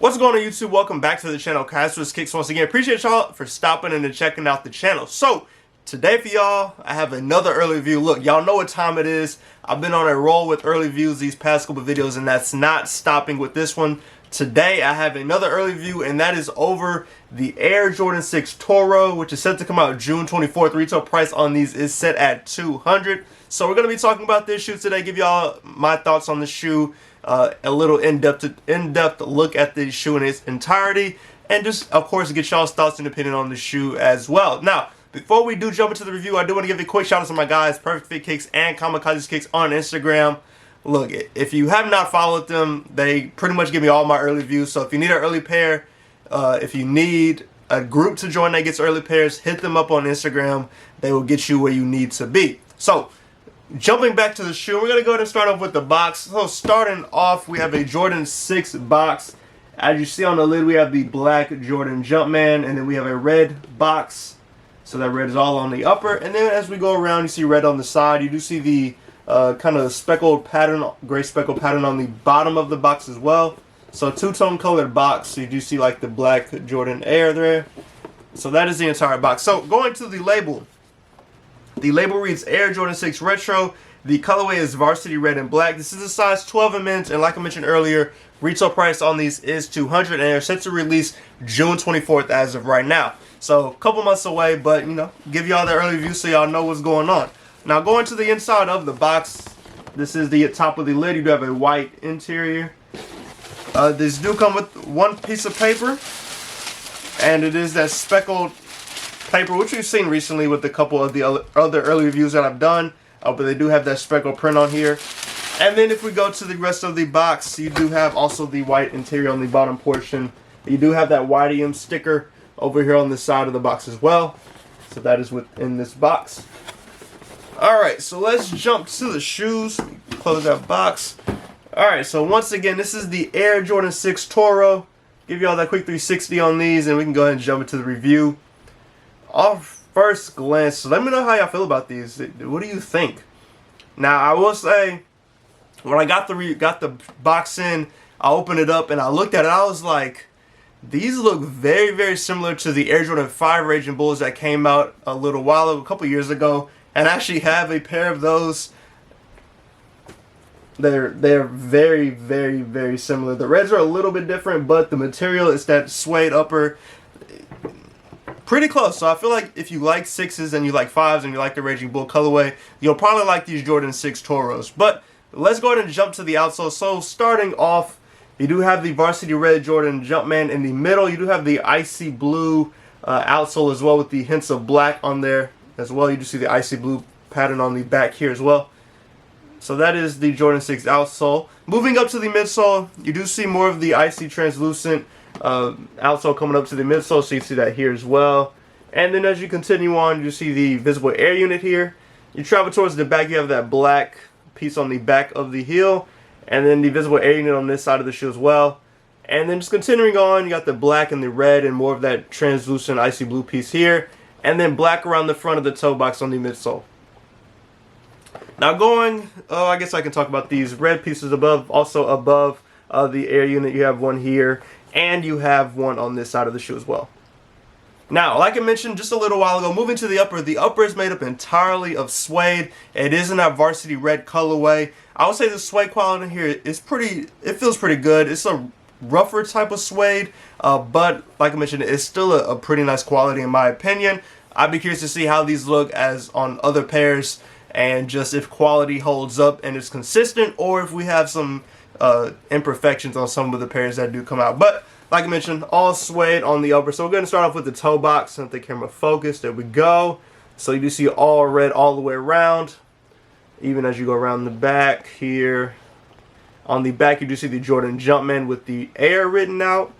What's going on YouTube? Welcome back to the channel. Casters Kicks once again. Appreciate y'all for stopping in and checking out the channel. So today for y'all, I have another early review. Look, y'all know what time it is. I've been on a roll with early reviews these past couple videos, and that's not stopping with this one. Today I have another early review, and that is over the Air Jordan 6 Toro, which is set to come out June 24th. Retail price on these is set at $200. So we're going to be talking about this shoe today, give y'all my thoughts on the shoe, a little in-depth look at the shoe in its entirety, and just, of course, get y'all's thoughts and opinion on the shoe as well. Now, before we do jump into the review, I do want to give a quick shout out to my guys, Perfect Fit Kicks and Kamikaze Kicks on Instagram. Look, if you have not followed them, they pretty much give me all my early reviews. So if you need an early pair, if you need a group to join that gets early pairs, hit them up on Instagram. They will get you where you need to be. So, jumping back to the shoe, we're going to go ahead and start off with the box. So starting off, we have a Jordan 6 box. As you see on the lid, we have the black Jordan Jumpman, and then we have a red box. So that red is all on the upper. And then as we go around, you see red on the side. You do see the kind of speckled pattern, gray speckled pattern on the bottom of the box as well. So two-tone colored box. So you do see like the black Jordan Air there. So that is the entire box. So going to the label. The label reads Air Jordan 6 Retro. The colorway is Varsity Red and Black. This is a size 12 in men's, and like I mentioned earlier, retail price on these is $200, and they're set to release June 24th as of right now. So a couple months away, but you know, give y'all the early review so y'all know what's going on. Now going to the inside of the box, this is the top of the lid. You do have a white interior. These do come with one piece of paper, and it is that speckled paper, which we've seen recently with a couple of the other early reviews that I've done, but they do have that speckled print on here. And then if we go to the rest of the box, you do have also the white interior on the bottom portion. You do have that YDM sticker over here on the side of the box as well. So that is within this box. Alright, so let's jump to the shoes. Close that box. Alright, so once again, this is the Air Jordan 6 Toro. Give y'all that quick 360 on these, and we can go ahead and jump into the review. Off first glance, so let me know how y'all feel about these. What do you think? Now, I will say, when I got the box in, I opened it up and I looked at it. I was like, these look very, very similar to the Air Jordan 5 Raging Bulls that came out a little while ago, a couple years ago, and I actually have a pair of those. They're very, very, very similar. The reds are a little bit different, but the material is that suede upper. Pretty close. So I feel like if you like 6s and you like 5s and you like the Raging Bull colorway, you'll probably like these Jordan 6 Toros. But let's go ahead and jump to the outsole. So starting off, you do have the Varsity Red Jordan Jumpman in the middle. You do have the icy blue outsole as well with the hints of black on there as well. You do see the icy blue pattern on the back here as well. So that is the Jordan 6 outsole. Moving up to the midsole, you do see more of the icy translucent outsole coming up to the midsole, so you see that here as well. And then as you continue on, you see the visible air unit here. You travel towards the back, you have that black piece on the back of the heel, and then the visible air unit on this side of the shoe as well. And then just continuing on, you got the black and the red and more of that translucent icy blue piece here, and then black around the front of the toe box on the midsole. Now I guess I can talk about these red pieces above. Also above the air unit, you have one here, and you have one on this side of the shoe as well. Now, like I mentioned just a little while ago, moving to the upper is made up entirely of suede. It is in that Varsity Red colorway. I would say the suede quality here is it feels pretty good. It's a rougher type of suede, but like I mentioned, it's still a pretty nice quality in my opinion. I'd be curious to see how these look as on other pairs, and just if quality holds up and is consistent, or if we have some imperfections on some of the pairs that do come out. But like I mentioned, all suede on the upper. So we're going to start off with the toe box. Let the camera focus. There we go. So you do see all red all the way around, even as you go around the back here. On the back, you do see the Jordan Jumpman with the Air written out.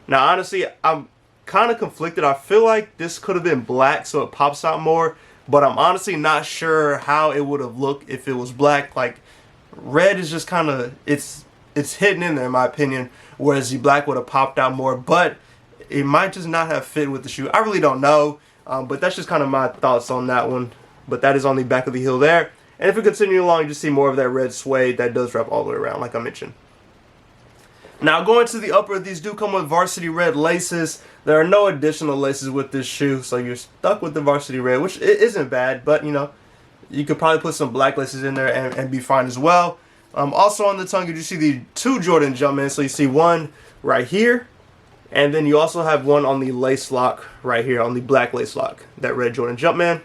Now, honestly, I'm kind of conflicted. I feel like this could have been black, so it pops out more, but I'm honestly not sure how it would have looked if it was black. Like, red is just kind of, it's hidden in there in my opinion, whereas the black would have popped out more, but it might just not have fit with the shoe. I really don't know, but that's just kind of my thoughts on that one. But that is on the back of the heel there. And if we continue along, you just see more of that red suede that does wrap all the way around, like I mentioned. Now going to the upper, these do come with varsity red laces. There are no additional laces with this shoe, so you're stuck with the varsity red, which it isn't bad, but you know, you could probably put some black laces in there and be fine as well. Also on the tongue, you do see the 2 Jordan Jumpman. So you see one right here, and then you also have one on the lace lock right here, on the black lace lock, that red Jordan Jumpman.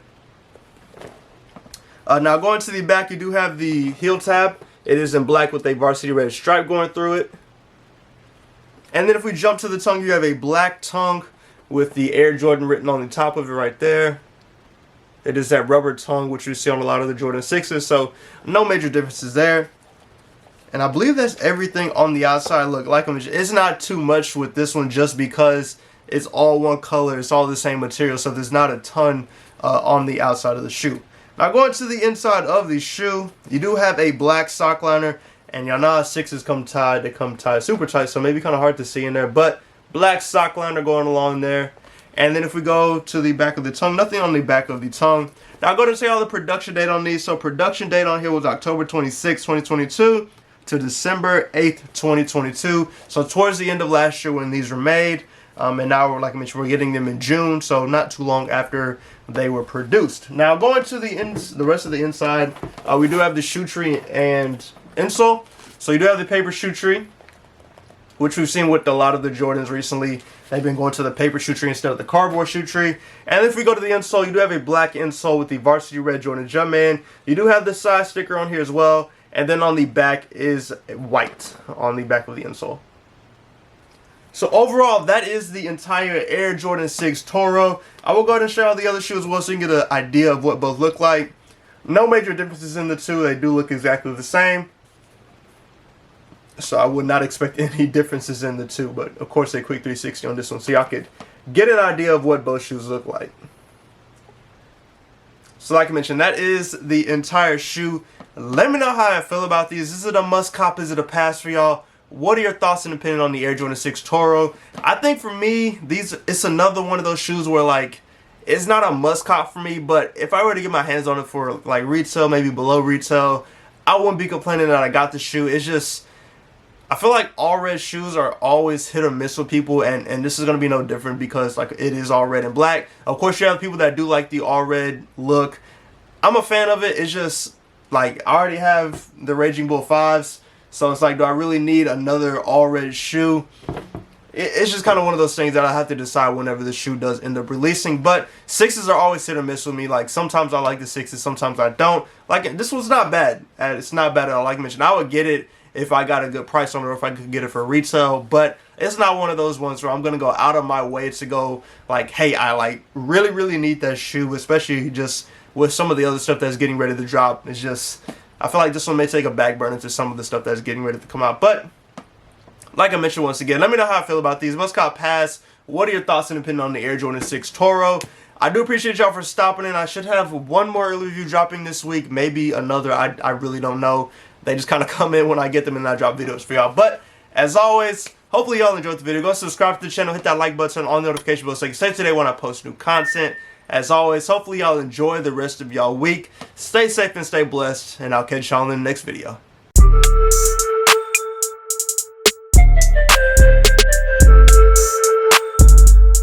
Now going to the back, you do have the heel tab. It is in black with a varsity red stripe going through it. And then if we jump to the tongue, you have a black tongue with the Air Jordan written on the top of it right there. It is that rubber tongue which you see on a lot of the Jordan 6s, so no major differences there. And I believe that's everything on the outside. Look, like I mentioned, it's not too much with this one just because it's all one color, it's all the same material, so there's not a ton on the outside of the shoe. Now going to the inside of the shoe, you do have a black sock liner, and y'all know how 6s come tied, they come tied super tight, so maybe kind of hard to see in there, but black sock liner going along there. And then if we go to the back of the tongue, nothing on the back of the tongue. Now I'm going to say all the production date on these. So production date on here was October 26, 2022 to December 8th, 2022. So towards the end of last year when these were made. And now, like I mentioned, we're getting them in June, so not too long after they were produced. Now going to the rest of the inside, we do have the shoe tree and insole. So you do have the paper shoe tree, which we've seen with a lot of the Jordans recently. They've been going to the paper shoe tree instead of the cardboard shoe tree. And if we go to the insole, you do have a black insole with the varsity red Jordan Jumpman. You do have the size sticker on here as well. And then on the back is white on the back of the insole. So overall, that is the entire Air Jordan 6 Toro. I will go ahead and show all the other shoes as well so you can get an idea of what both look like. No major differences in the two. They do look exactly the same. So I would not expect any differences in the two, but of course a quick 360 on this one so y'all could get an idea of what both shoes look like. So like I mentioned, that is the entire shoe. Let me know how I feel about these. Is it a must cop? Is it a pass for y'all? What are your thoughts and opinion on the Air Jordan 6 Toro? I think for me, it's another one of those shoes where like it's not a must cop for me, but if I were to get my hands on it for like retail, maybe below retail, I wouldn't be complaining that I got the shoe. It's just, I feel like all red shoes are always hit or miss with people, and this is going to be no different because like it is all red and black. Of course, you have people that do like the all red look. I'm a fan of it. It's just like I already have the Raging Bull 5s, so it's like, do I really need another all red shoe? It's just kind of one of those things that I have to decide whenever the shoe does end up releasing. But 6s are always hit or miss with me. Like sometimes I like the 6s, sometimes I don't. Like this one's not bad. It's not bad at all. Like I mentioned, I would get it if I got a good price on it or if I could get it for retail, but it's not one of those ones where I'm going to go out of my way to go like, hey, I like really need that shoe, especially just with some of the other stuff that's getting ready to drop. It's just, I feel like this one may take a back burner to some of the stuff that's getting ready to come out. But like I mentioned once again, let me know how I feel about these. Must cop pass. What are your thoughts and opinion on the Air Jordan 6 Toro? I do appreciate y'all for stopping in. I should have one more early review dropping this week, maybe another. I really don't know. They just kind of come in when I get them and I drop videos for y'all. But as always, hopefully y'all enjoyed the video. Go subscribe to the channel, hit that like button, on the notification bell so you can stay today when I post new content. As always, hopefully y'all enjoy the rest of y'all week. Stay safe and stay blessed, and I'll catch y'all in the next video.